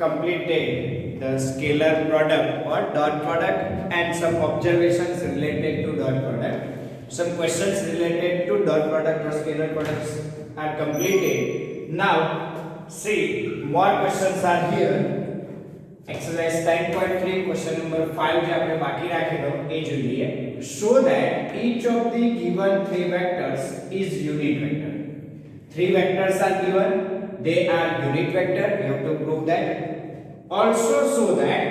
completed the scalar product or dot product and some observations related to dot product. Some questions related to dot product or scalar products are completed. Now see, more questions are here. Exercise 10.3 question number 5 જે આપણે બાકી રાખેલો એ જોઈએ. Show that each of the given three vectors is unit vector. Three vectors are given, they are unit vector. We have to prove that. Also show that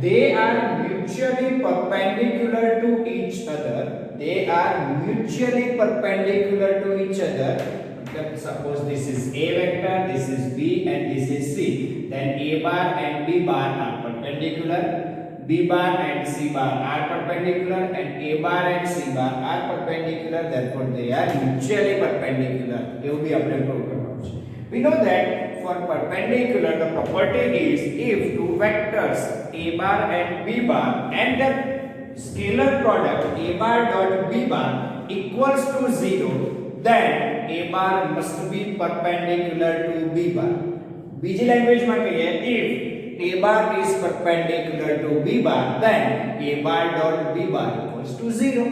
they are mutually perpendicular to each other. They are mutually perpendicular to each other. Suppose this is A vector, this is B and this is C. Then A bar and B bar are perpendicular. B bar and C bar are perpendicular and A bar and C bar are perpendicular. Therefore they are mutually perpendicular. It will be applicable. We know that for perpendicular the property is if two vectors A bar and B bar and the scalar product A bar dot B bar equals to 0, then A bar must be perpendicular to B bar. બીજી લેંગ્વેજમાં કહીએ if A bar is perpendicular to B bar then A bar dot B bar equals to 0.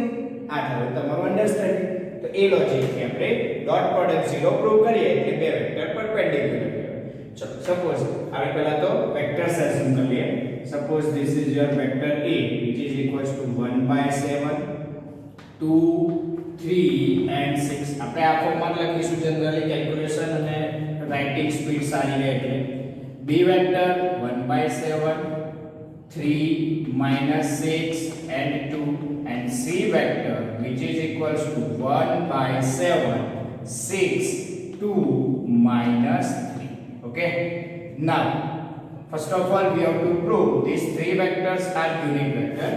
આ થયું તમારું understanding. તો એ logic થી આપણે dot product 0 prove કરીએ એટલે બે વેક્ટર પરપેન્ડિક્યુલર કહેવાય. ચલો સપોઝ આપણે પહેલા તો વેક્ટર્સ એઝ્યુમ કરીએ. Suppose this is your vector A which is equals to 1/7 2 3 and 6. આપણે આ ફોર્મમાં લખીશું જનરલી કેલ્ક્યુલેશન અને રાઇટિંગ સ્પીડ સારી રહે એટલે B vector 1/7 3 6 and 2 and C vector which is equals to 1/7 6 2 3. Okay, now first of all we have to prove these three vectors are unit vector.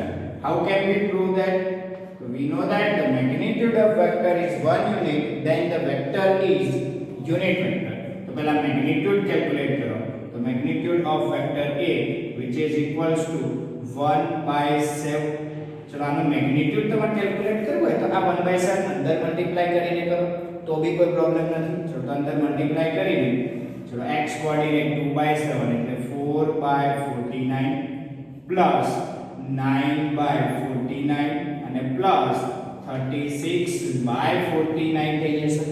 How can we prove that? We know that the magnitude of vector is one unit, then the vector is unit vector. तो पहला magnitude calculate करो. तो magnitude of vector A which is equals to 1/7. चलो आનો magnitude તમારે calculate કરવું હોય તો આ 1/7 અંદર મલ્ટીપ્લાય કરીને કરો તો બી કોઈ પ્રોબ્લેમ નથી. ચલો તો અંદર મલ્ટીપ્લાય કરીને ચલો x કોઓર્ડિનેટ 2/7 એટલે 4/49 પ્લસ 9/49 અને પ્લસ 36/49 થઈ જશે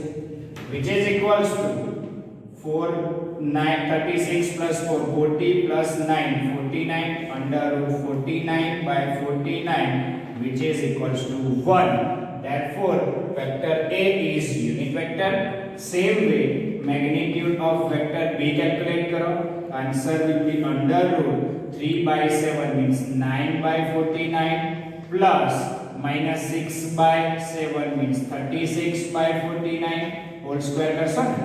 which is equals to 36 plus 4 40 plus 9 49 under root 49/49 which is equals to 1. Therefore vector A is unit vector. Same way magnitude of vector B calculate karo. Answer will be under root 3/7 means 9/49 plus minus 6/7 means 36/49 whole square કરશો ને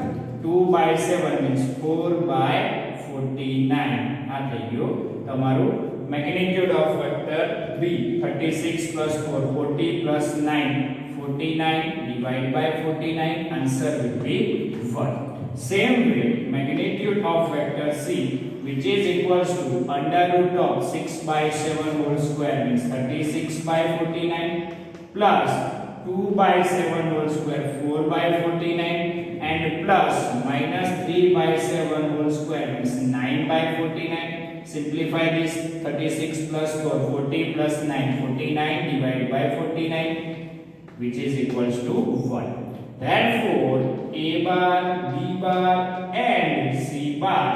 2/7 means 4/49. આ થઈ ગયું તમારું magnitude of vector B. 36 plus 4 40 plus 9 49 divided by 49. Answer will be 1. Same way magnitude of vector C which is equals to under root of 6/7 whole square means 36/49 plus 2/7 whole square 4/49 and plus minus 3/7 whole square means 9/49. Simplify this. 36 plus 4 40 plus 9 49 divided by 49 which is equals to 1. Therefore A bar B bar and C bar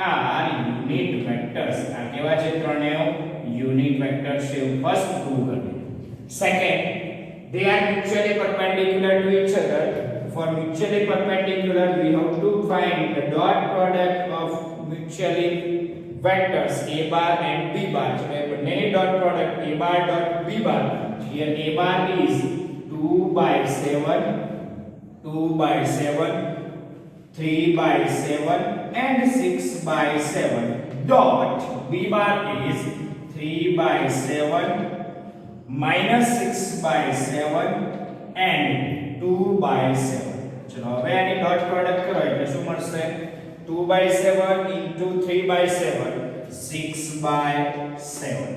are unit vectors. આ કેવા છે ત્રણેય unit vectors છે. First prove કરીએ. Second, they are mutually perpendicular to each other. For mutually perpendicular we have to find the dot product of mutually vectors A bar and B bar. So બંનેની dot product A bar dot B bar. Here A bar is 2/7 2/7 3/7 and 6/7 dot B bar is 3/7 minus 6/7 and 2/7. ચલો હવે આની dot product કરો એટલે શું મળશે 2/7 into 3/7 6/7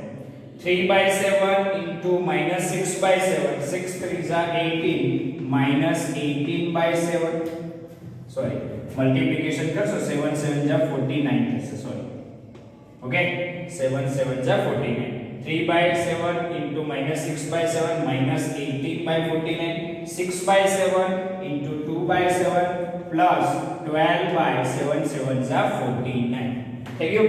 3/7 into minus 6/7 6 3s are 18 minus 18/7 sorry multiplication કરશો 7 7 જા 49 થશે sorry Okay, 7 7 जा 49. 3 by 7 into minus 6 by 7 minus 18 by 49. 6 by 7 into 2 by 7 plus 12 by 7 7 जा 49. થઈ ગયું?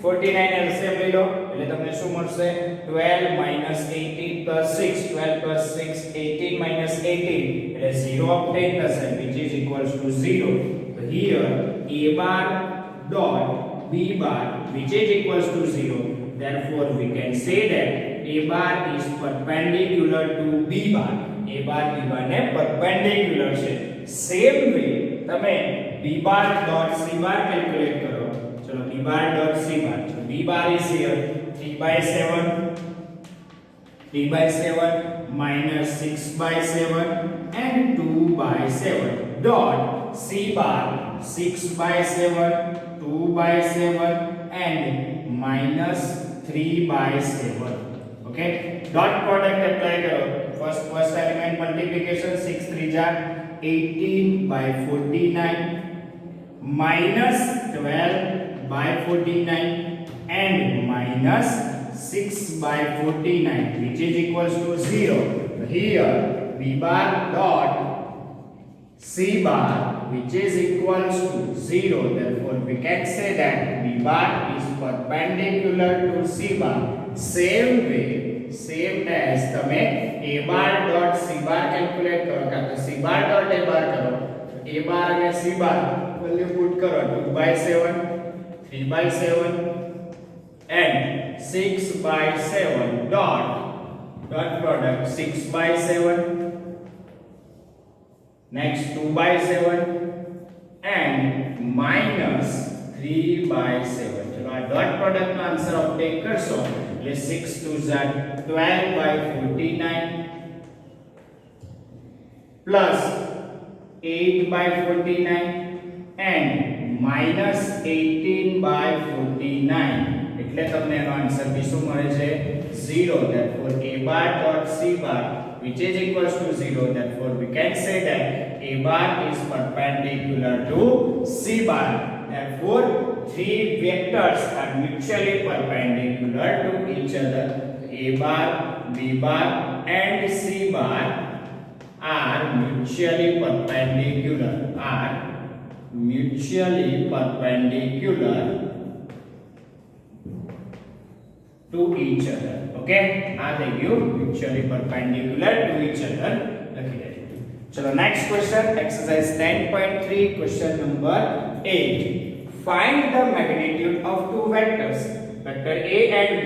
49 LCM લઈ લો એટલે તમને શું મળશે? 12 minus 18 plus 6. 12 plus 6 18 minus 18 એટલે 0 obtained થશે, which is equals to 0. So here a bar dot b bar, which is equals to 0. Therefore we can say that a bar is perpendicular to b bar. a bar b bar ને perpendicular છે. Same way તમે b bar dot c bar calculate કરો. चलो b bar dot c bar. So b bar is here 3 by 7 3 by 7 minus 6 by 7 and 2 by 7 dot c bar 6 by 7 2 by 7 and minus 3 by 7. Okay, dot product apply करो. First element multiplication 6 3 जा 18 by 49 minus 12 by 49 and minus 6 by 49, which is equals to 0. Here b bar dot c bar, which is equals to 0. Therefore we can say that b bar is perpendicular to c bar. Same way, same as તમે a bar dot c bar calculate કરો કાં તો c bar dot a bar કરો. a bar અને c bar value put કરો 2 by 7 3 by 7 and 6 by 7 dot product 6 by 7 next 2 by 7 and minus 3 by 7. चलो आ dot product નો answer ઓબ્ટેન કરશો એટલે 6 2 Jha 12 by 49 plus 8 by 49 and minus 18 by 49 એટલે તમને એનો answer બી શું મળે છે 0. therefore a bar dot c bar, which is equals to 0. therefore we can say that a bar is perpendicular to c bar. therefore three vectors are mutually perpendicular to each other. a bar b bar and c bar are mutually perpendicular to each other. Okay, આ થઈ ગયું mutually perpendicular to each other લખી દેજો. ચલો next question, exercise 10.3, question number 8. Find the magnitude of two vectors, vector a and b,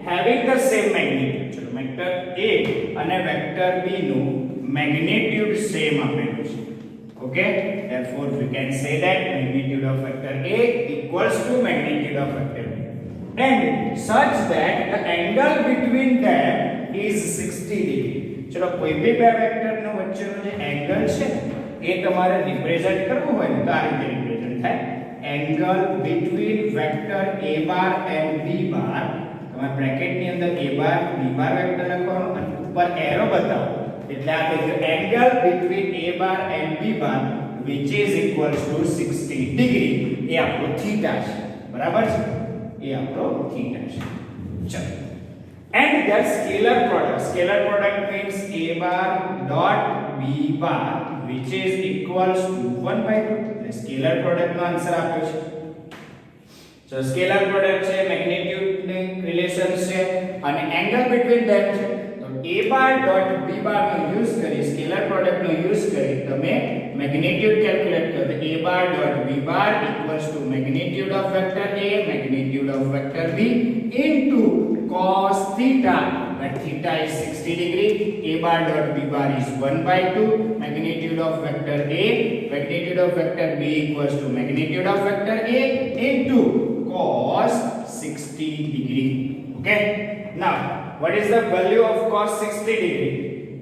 having the same magnitude. ચલો vector a અને vector b નું magnitude same આપેલું છે. Okay, therefore we can say that magnitude of vector a equals to magnitude of vector b, and such that the angle between them is 60 degree. चलो कोई भी બે vector નો વચ્ચેનો જે એંગલ છે એ તમારે રિપ્રેઝન્ટ કરવું હોય ને તો આ રીતે રિપ્રેઝન્ટ થાય. Angle between vector a bar and b bar, તમારે બ્રેકેટ ની અંદર a bar b bar vector લખવાનું અને ઉપર એરો બતાવો એટલે આ થઈ ગયું angle between a bar and b bar, which is equals to 60 degree. એ આપણો થીટા છે, બરાબર છે? એ આપણો થીટા છે. ચલો, and their scalar product means a bar dot b bar, which is equals to 1/2. એટલે સ્કેલર પ્રોડક્ટ નો આન્સર આપ્યો છે. So scalar product છે, મેગ્નિટ્યુડ ની રિલેશન છે અને એંગલ બિટવીન ધેમ છે. તો a bar dot b bar no use કરી, સ્કેલર પ્રોડક્ટ નો યુઝ કરી તમે મેગ્નિટ્યુડ કેલ્ક્યુલેટ કરો. તો a bar dot b bar equals to magnitude of vector a, magnitude of vector b into cos theta, where theta is 60 degree. a bar dot b bar is 1/2 magnitude of vector a, magnitude of vector b equals to magnitude of vector a into cos 60 degree. Okay, now what is the value of cos 60 degree?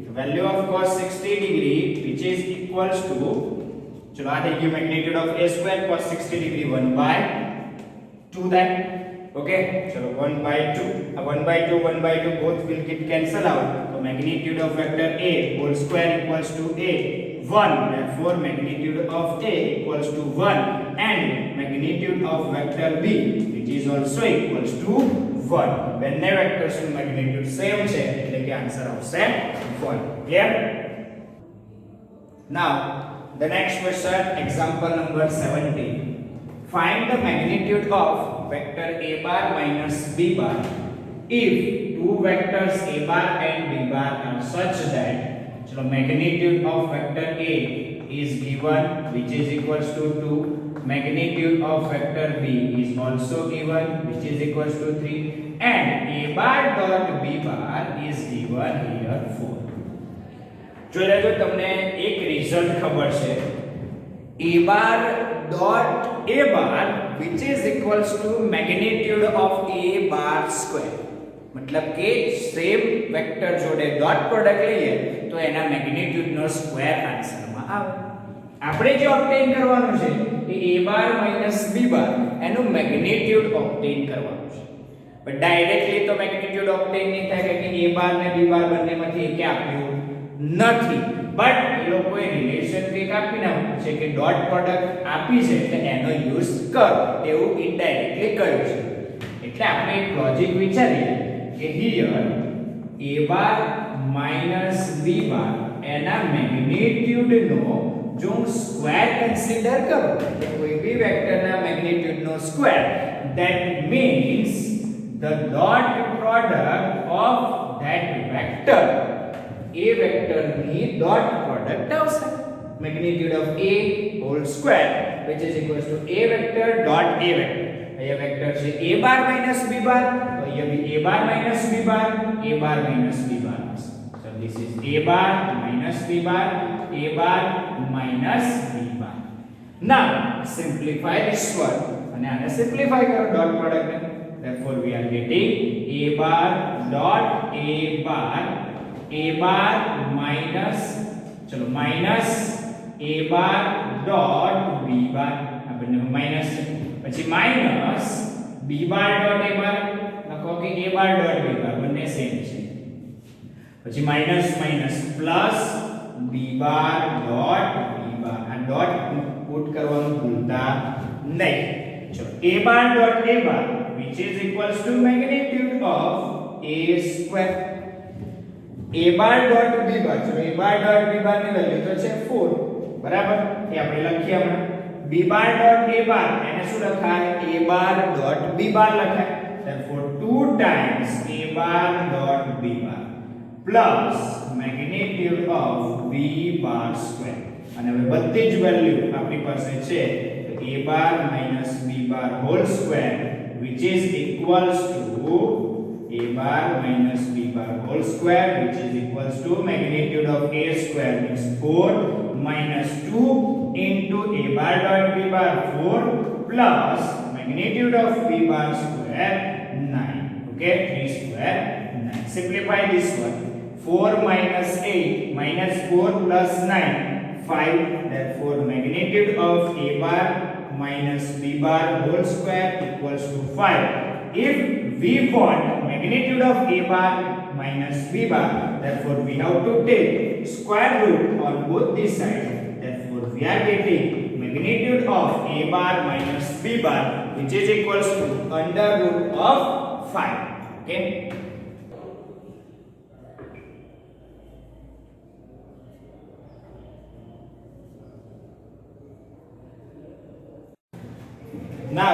The value of cos 60 degree, which is equals to, chalo aa થઈ ગયું magnitude of a square cos 60 degree 1/2 that. Okay, chalo 1/2, 1/2 both will get cancel out. So magnitude of vector a whole square equals to a 1. Therefore magnitude of a equals to 1 and magnitude of vector b which is also equals to 1. બંને vectors નું magnitude same છે એટલે કે answer આવશે 1. Clear? Now the next question, example number 17. Find the magnitude of vector a bar minus b bar if two vectors a bar and b bar are such that so magnitude of vector a is given which is equals to 2, magnitude of vector b is also given which is equals to 3, and a bar dot b bar is given here 4. જોઈ લેજો, તમને એક result ખબર છે a bar dot a bar which is equals to magnitude of a bar square. मतलब કે same vector જોડે dot product લઈએ તો એના મેગ્નીટ્યુડ નો સ્ક્વેર આન્સર માં આવે. આપણે જે ઓબ્ટેન કરવાનું છે એ a bar b bar એનું મેગ્નીટ્યુડ ઓબ્ટેન કરવાનું છે. પણ ડાયરેક્ટલી તો મેગ્નીટ્યુડ ઓબ્ટેન નહીં થાય કે a bar ને b bar બંનેમાંથી એકે આપ્યું નથી, બટ એ લોકોએ રિલેશન કંઈક આપીને આપ્યું છે કે ડોટ પ્રોડક્ટ આપી છે એટલે એનો યુઝ કરો એવું ઇનડાયરેક્ટલી કહ્યું છે. એટલે આપણે એક લોજિક વિચારીએ કે here a bar minus b bar એના મેગ્નીટ્યુડ નો જો હું સ્ક્વેર કન્સિડર કરું એટલે કોઈ બી વેક્ટરના મેગ્નીટ્યુડ નો square, that means the dot product of that vector a vector ની dot product આવશે magnitude of a whole square which is equals to a vector dot a vector. અહીંયા વેક્ટર છે a bar minus b bar, તો અહીંયા भी a bar minus b bar, a bar minus b bar. So this is a bar minus b bar, a bar minus b bar. Now simplify this one અને આને simplify કરો dot product ને. Therefore we are getting a bar dot a bar minus चलो minus a bar dot b bar આ બંને minus છે, પછી minus b bar dot a bar લખો કે a bar dot b bar બંને સેમ છે, પછી minus minus plus b bar dot b bar આ ડોટ પુટ કરવાનું ભૂલતા નહીં. ચલો a bar dot a bar which is equals to magnitude of a square. a bar dot b bar, ચલો a bar dot b bar ની value તો છે 4 બરાબર, એ આપણે લખીએ હમણાં. b bar dot a bar એને શું લખાય a bar dot b bar લખાય. therefore 2 times a bar dot b bar plus magnitude of b bar square. અને હવે બધી જ વેલ્યુ આપણી પાસે છે તો a bar minus b bar whole square which is equals to a bar minus b bar whole square which is equals to magnitude of a square means 4 minus 2 into a bar dot b bar 4 plus magnitude of b bar square 9. Okay, 3 square 9. Simplify this one. 4 minus 8 minus 4 plus 9 5. Therefore magnitude of a bar minus b bar whole square equals to 5. If we want magnitude of a bar minus b bar, therefore we have to take square root on both these sides. Therefore we are getting magnitude of a bar minus b bar which is equals to under root of 5. Okay. Now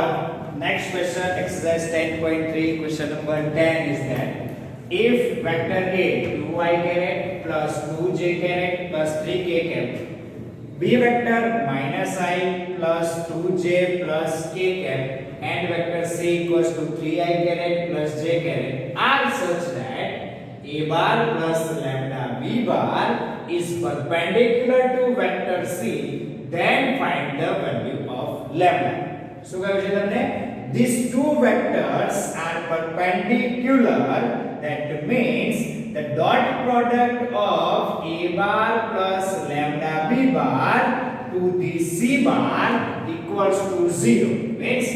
next question, exercise 10.3, question number 10 is that if vector a 2i caret plus 2j caret plus 3k caret, b vector minus i plus 2j plus k caret and vector c equals to 3i caret plus j caret are such that a bar plus lambda b bar is perpendicular to vector c, then find the value of lambda. શું કહ્યું છે તમને? These two vectors are perpendicular, that means the dot product of a bar plus lambda b bar to the c bar equals to 0. Means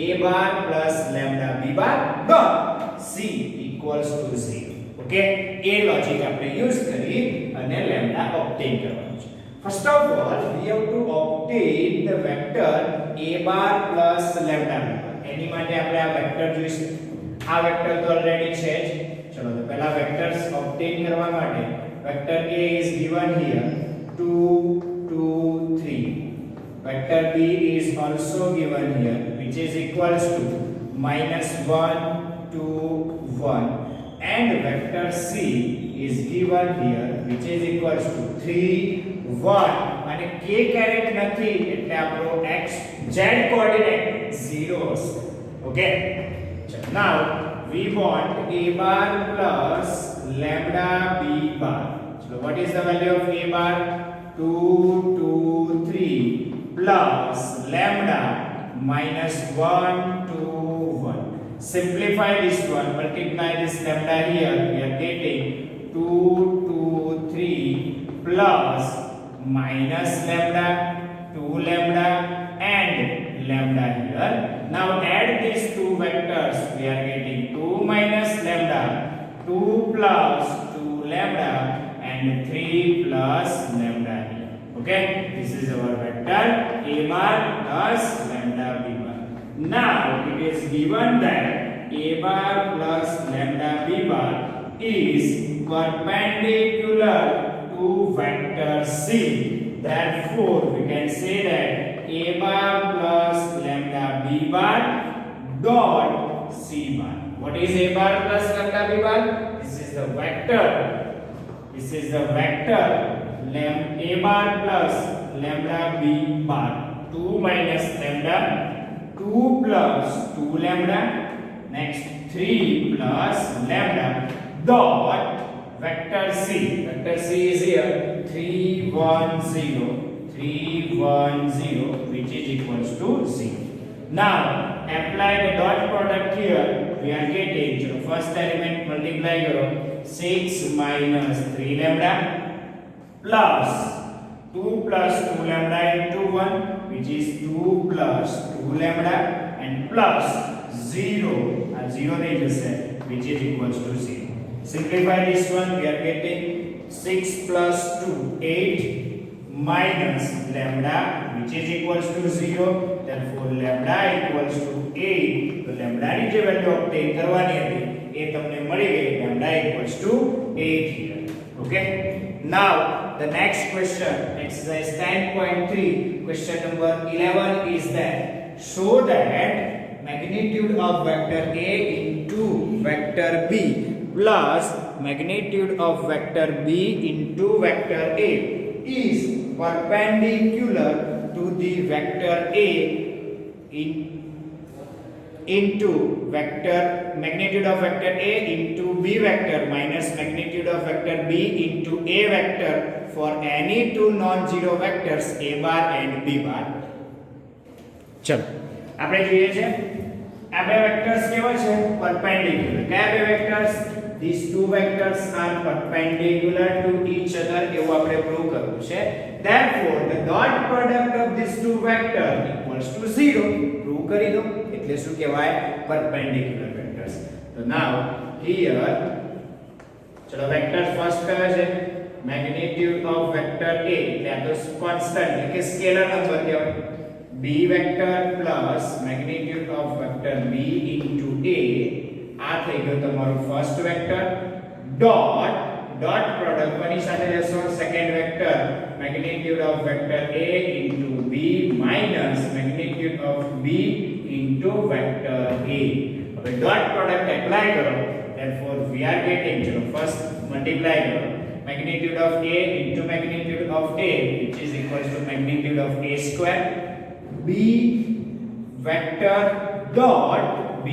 a bar plus lambda b bar dot c equals to 0. Okay, a logic આપણે use કરી અને lambda obtain કરવાનું છે. First of all, we have to obtain the vector a bar plus lambda bar. એની માટે આપણે આ vector જોઈશે. આ વેક્ટર તો ઓલરેડી છે જ. ચલો તો પહેલા વેક્ટર્સ obtain કરવા માટે vector a is given here 2 2 3. Vector b is also given here, which is equals to -1 2 1, and vector c is given here, which is equals to 3 1, અને k કેરેટ નથી એટલે આપણો x z કોઓર્ડિનેટ 0 હશે. Okay, now we want a bar plus lambda b bar. So what is the value of a bar? 2 2 3 plus lambda minus 1 2 1. Simplify this one, multiply this lambda here, we are getting 2 2 3 plus minus lambda 2 lambda and lambda here. Now add these two vectors, we are getting 2 minus lambda 2 plus 2 lambda and 3 plus lambda here. Okay, this is our vector a bar plus lambda b bar. Now it is given that a bar plus lambda b bar is perpendicular to vector c. Therefore we can say that a bar plus lambda b bar dot c bar. What is a bar plus lambda b bar? This is the vector. This is the vector a bar plus lambda b bar. 2 minus lambda 2 plus 2 lambda, next 3 plus lambda dot vector c. Vector c is here 3 1 0 3 1 0, which is equals to 0. Now apply the dot product here, we are getting, so first element multiply karo 6 minus 3 lambda plus 2 plus 2 lambda into 1, which is 2 plus 2 lambda and plus 0, and 0 they just said, which is equals to 0. Simplify this one, we are getting 6 plus 2 8 minus lambda, which is equals to 0. Therefore lambda equals to 8. तो lambda ની જે value obtain કરવાની હતી એ તમને મળી ગઈ, lambda equals to 8 here. Okay, now the next question, exercise 10.3, question number 11 is that show that magnitude of vector a into vector b plus magnitude of vector b into vector a is perpendicular to the vector a into vector magnitude of vector a into b vector minus magnitude of vector b into a vector for any two non-zero vectors a bar and b bar. ચલો આપણે જોઈએ છે આ બે vectors કેવા છે? Perpendicular. કયા બે vectors? these two vectors are perpendicular to each other એવું આપણે પ્રૂવ કરવું છે. therefore the dot product of these two vectors equals to 0. Prove કરી દો એટલે શું કહેવાય? perpendicular vectors. so now here ચલો વેક્ટર્સ ફર્સ્ટ કયો છે? magnitude of vector a એટલે આ તો કોન્સ્ટન્ટ એટલે કે સ્કેલર નંબર કહેવાય. b vector plus magnitude of vector b into a, આ થઈ ગયો તમારું first vector dot dot product કોની સાથે લેશો? Second vector magnitude of vector a into b minus magnitude of b into vector a. હવે dot product apply કરો, therefore we are getting, ચલો ફર્સ્ટ મલ્ટીપ્લાય કરો magnitude of a into magnitude of a, which is equals to magnitude of a square, b vector dot b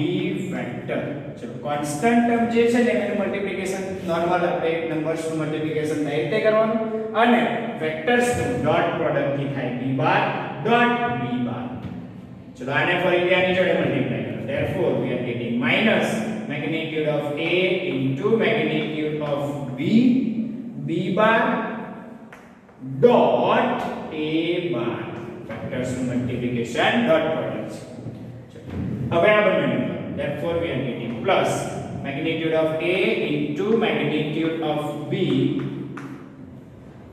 vector. ચલો constant term જે છે ને એનું multiplication normal આપણે numbers નું multiplication થાય રીતે કરવાનું, અને વેક્ટર્સ નું ડોટ પ્રોડક્ટ થી થાય b bar dot b bar. ચલો આને ફરીથી આની જોડે મલ્ટીપ્લાય કરો, therefore we are getting minus magnitude of a into magnitude of b b bar dot a bar. Vectors નું multiplication dot product. હવે આ બંને, therefore we are getting plus magnitude of a into magnitude of b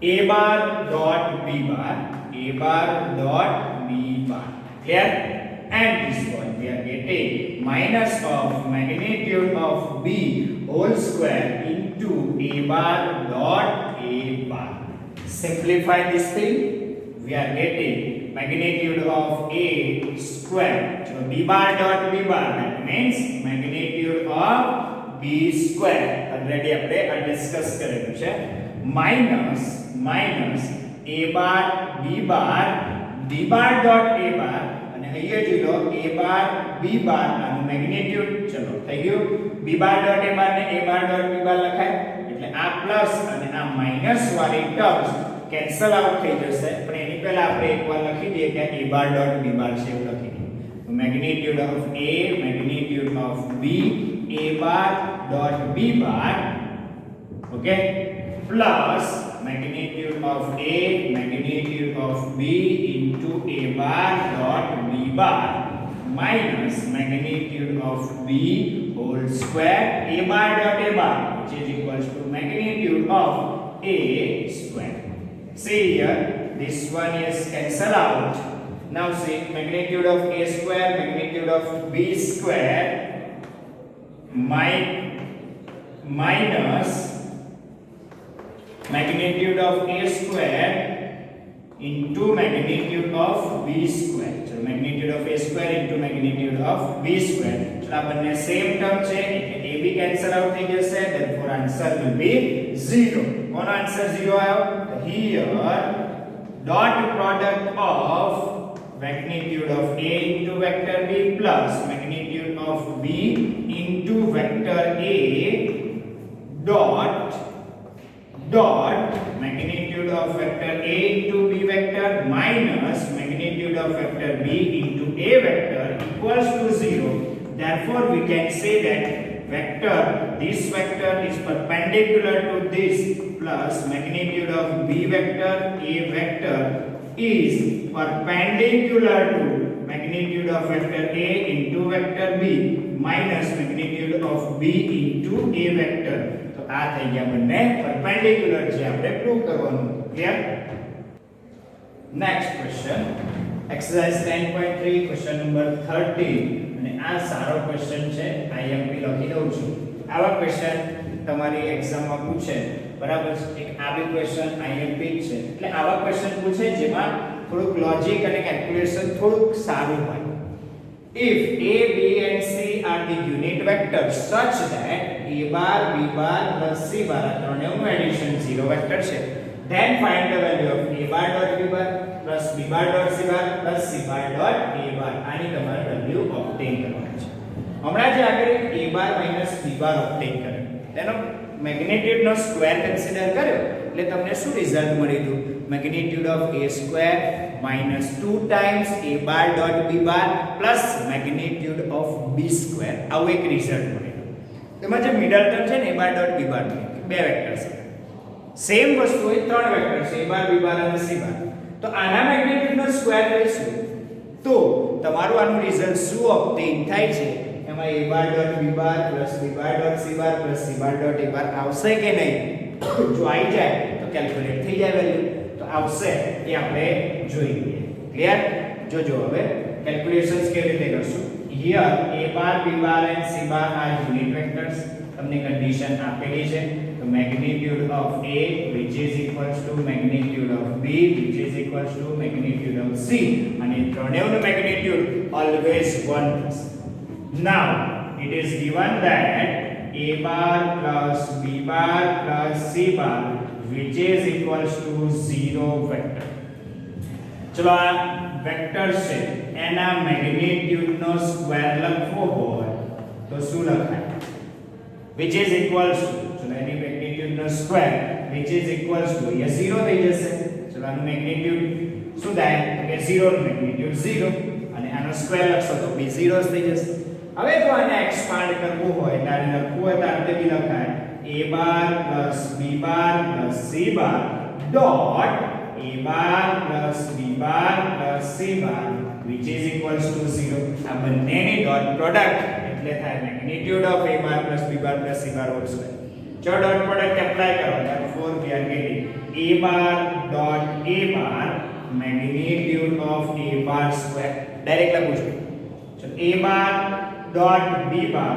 a bar dot b bar, a bar dot b bar. Clear? And this one we are getting minus of magnitude of b whole square into a bar dot a bar. Simplify this thing. We are getting magnitude of a square. So b bar dot b bar, that means magnitude of b square. Already આપણે આ discuss કરેલું છે. minus a bar b bar dot a bar અને અહીંયા જોઈ લો a bar b bar આનું magnitude. ચલો થઈ ગયું. b bar dot a bar ને a bar dot b bar લખાય એટલે આ પ્લસ અને આ માઈનસ વાળી ટર્મ્સ કેન્સલ આઉટ થઈ જશે. પણ એની પહેલા આપણે એકવાર લખી દઈએ કે a bar dot b bar છે એવું લખી દઈએ. તો magnitude of a, magnitude of b, a bar dot b bar, okay, plus magnitude of a, magnitude of b into a bar dot b bar minus magnitude of b whole square a bar dot a bar, which is equals to magnitude of a square. See here, this one is cancel out. Now see, magnitude of a square, magnitude of b square minus magnitude of a square into magnitude of b square. So magnitude of a square into magnitude of b square. So આ બંને same term છે એટલે a b cancel out થઈ જશે. therefore answer will be 0. કોનો answer 0 આવ્યો? Here dot product of magnitude of a into vector b plus magnitude of b into vector a dot magnitude of vector a into b vector minus magnitude of vector b into a vector equals to 0. Therefore we can say that this vector is perpendicular to this plus magnitude of b vector a vector is perpendicular to magnitude of vector a into vector b minus magnitude of b into a vector. તો આ થઈ ગયા બંને perpendicular છે, આપણે prove કરવાનું. Clear? Next question exercise 10.3 question number 13 અને આ સારો ક્વેશ્ચન છે. આઈએમપી લખી દઉં છું. આવા ક્વેશ્ચન તમારી એક્ઝામમાં પૂછે, બરાબર છે? એક આ બી ક્વેશ્ચન આઈએમપી છે એટલે આવા ક્વેશ્ચન પૂછે જેમાં થોડુંક લોજિક અને કેલ્ક્યુલેશન થોડુંક સારું હોય. If a, b and c are the unit vectors such that a bar, b bar plus c bar આ ત્રણેયનું એડિશન 0 વેક્ટર છે, then find the value of a bar dot b bar plus b bar dot c bar plus c bar dot a bar. આની તમારે value ઓબ્ટેન કરવાની છે. હમણાં જે આગળ a bar minus b bar ઓબ્ટેન કર્યો તેનો મેગ્નીટ્યુડ નો સ્ક્વેર કન્સિડર કર્યો એટલે તમને શું રિઝલ્ટ મળ્યું? magnitude of a square minus 2 times a bar dot b bar plus magnitude of b square. આવું એક રિઝલ્ટ મળ્યું. એમાં જે મિડલ ટર્મ છે ને a bar dot b bar બે વેક્ટર છે. સેમ વસ્તુ હોય ત્રણ વેક્ટર છે a bar b bar અને c bar. તો આના મેગ્નીટ્યુડ નો સ્ક્વેર લઈશું તો તમારું આનું રિઝલ્ટ શું ઓબ્ટેન થાય છે? એમાં a bar dot b bar plus b bar dot c bar plus c bar dot a bar આવશે કે નહીં? જો આવી જાય તો કેલ્ક્યુલેટ થઈ જાય વેલ્યુ. તો આવશે એ આપણે જોઈ લઈએ. ક્લિયર? જોજો હવે કેલ્ક્યુલેશન્સ કેવી રીતે કરશું. Here a bar b bar and c bar are unit vectors. તમને કન્ડિશન આપેલી છે. તો magnitude of a which is equals to magnitude of b which is equals to magnitude of c અને ત્રણેયનું મેગ્નીટ્યુડ always 1 થશે. Now it is given that a bar plus b bar plus c bar which is equals to 0 vector. ચલો આ vector છે એના magnitude નો square લખવો હોય તો શું લખાય? which is equals to, ચલો એની મેગ્નીટ્યુડ નો square which is equals to એ 0 થઈ જશે. ચલો આનું મેગ્નીટ્યુડ શું થાય? કે 0 નું મેગ્નીટ્યુડ 0 અને આનો સ્ક્વેર લખશો તો બી 0 થઈ જશે. હવે જો આને એક્સપાન્ડ કરવું હોય એટલે લખવું હોય તો આ રીતે બી લખાય a bar plus b bar plus c bar dot a bar plus b bar plus c bar which is equals to 0. આ બંનેની ડોટ પ્રોડક્ટ એટલે થાય magnitude of a bar plus b bar plus c bar whole square. જો dot product apply કરો therefore we are getting a bar dot a bar magnitude of a bar square direct લખું છું so a bar dot b bar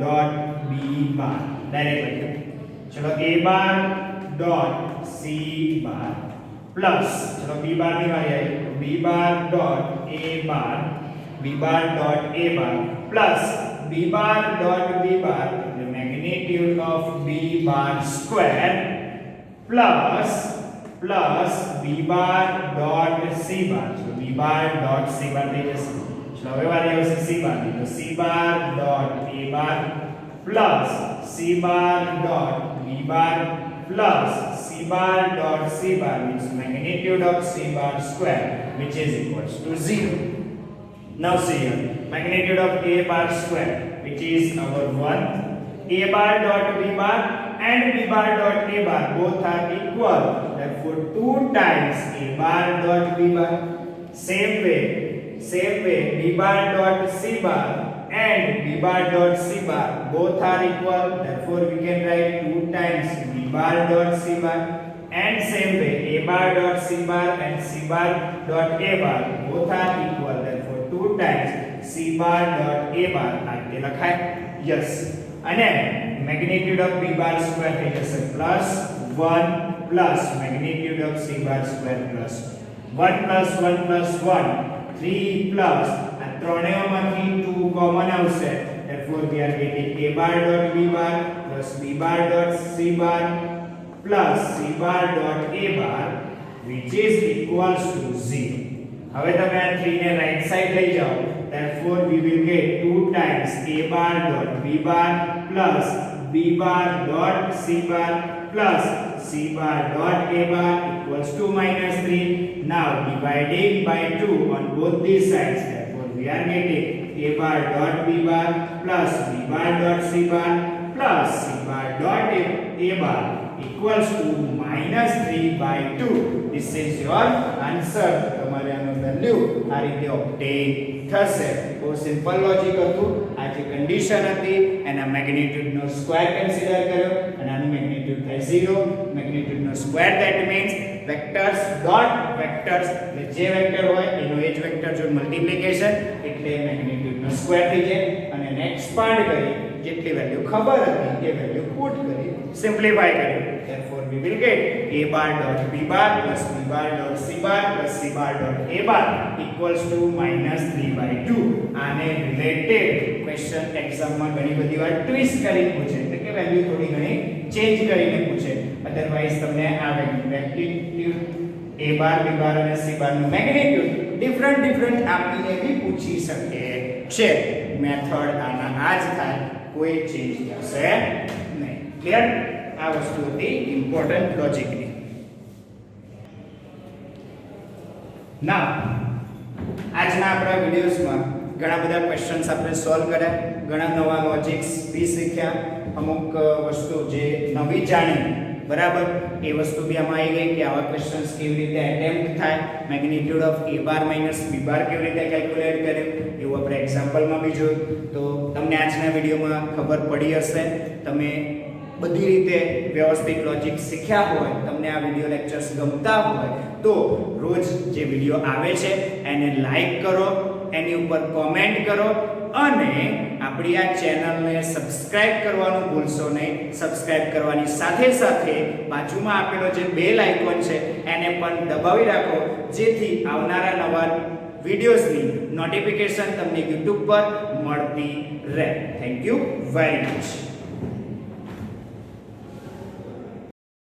dot b bar direct લખ્યું ચલો a bar dot c bar plus चलो b बार ની વારી આવી b bar dot a bar plus b bar dot b bar the magnitude of b bar square plus b bar dot c bar so b bar dot c bar થઈ જશે ચલો હવે વારી આવશે c bar ની તો c bar dot a bar plus c bar dot b bar plus c bar dot c bar means magnitude of c bar square which is equals to 0. Now see here magnitude of a bar square which is our 1 a bar dot b bar and b bar dot a bar both are equal therefore 2 times a bar dot b bar same way b bar dot c bar and b bar dot c bar both are equal therefore we can write 2 times b bar dot c bar and same way a bar dot c bar and c bar dot a bar both are equal therefore 2 times c bar dot a bar આ રીતે લખાય yes અને magnitude of b bar square થઈ જશે plus 1 plus magnitude of c bar square plus 1 plus 1 plus 1 3 plus આ ત્રણેયમાંથી 2 common આવશે therefore we are getting a bar dot b bar plus b bar dot c bar plus c bar dot a bar which is equals to 0 હવે તમે આ 3 ને right side લઈ જાઓ therefore we will get 2 times a bar dot b bar plus b bar dot c bar plus c bar dot a bar equals to -3 now dividing by 2 on both these sides therefore we are getting a bar dot b bar plus b bar dot c bar plus c bar dot a bar equals to -3/2 this is your answer તમારે આનો value આ રીતે ઓબ્ટેન થશે બહુ simple logic હતું આ જે condition હતી એના મેગ્નીટ્યુડ નો સ્ક્વેર કન્સિડર કર્યો અને આનું મેગ્નીટ્યુડ થાય 0 મેગ્નીટ્યુડ નો square that means vectors dot vectors એટલે જે વેક્ટર હોય એનો એ જ વેક્ટર જો મલ્ટીપ્લિકેશન એટલે મેગ્નીટ્યુડ નો સ્ક્વેર થઈ જાય અને એને એક્સપાન્ડ કરી જેટલી વેલ્યુ ખબર હતી એ વેલ્યુ પુટ કરી સિમ્પ્લિફાય કરી therefore we will get a bar dot b bar plus b bar dot c bar plus c bar dot a bar equals to -3/2 આને રિલેટેડ ક્વેશ્ચન એક્ઝામ માં ઘણી બધી વાર ટ્વિસ્ટ કરીને પૂછે એટલે કે વેલ્યુ થોડી ઘણી ચેન્જ કરીને પૂછે અધરવાઇઝ તમને આ magnitude a bar b bar અને c bar નું મેગ્નીટ્યુડ ડિફરન્ટ આપીને બી પૂછી શકે છે મેથડ આના આ જ થાય કોઈ ચેન્જ થશે નહીં ક્લિયર આ વસ્તુ હતી ઇમ્પોર્ટન્ટ લોજિકની નાઉ આજના આપણા વિડિયોઝમાં ઘણા બધા ક્વેશ્ચન્સ આપણે સોલ્વ કર્યા ઘણા નવા લોજિક્સ બી શીખ્યા અમુક વસ્તુ જે નવી જાણી બરાબર એ વસ્તુ બી આમાં આવી ગઈ કે આવા ક્વેશ્ચન્સ કેવી રીતે એટેમ્પ્ટ થાય magnitude of a bar minus b બાર કેવી રીતે કેલ્ક્યુલેટ કરે એવું આપણે એક્ઝામ્પલમાં બી જોયું તો તમને આજના વિડિયોમાં ખબર પડી હશે તમે બધી રીતે વ્યવસ્થિત લોજિક શીખ્યા હોય તમને આ વિડિયો લેક્ચર્સ ગમતા હોય તો રોજ જે વિડિયો આવે છે એને લાઈક કરો એની ઉપર કોમેન્ટ કરો અને આપણી આ ચેનલને સબસ્ક્રાઇબ કરવાનું ભૂલશો નહીં સબસ્ક્રાઇબ કરવાની સાથે સાથે બાજુમાં આપેલો જે બેલ આઇકોન છે એને પણ દબાવી રાખો જેથી આવનારા નવા વિડિયોઝની નોટિફિકેશન તમને YouTube પર મળતી રહે થેન્ક યુ વેરી મચ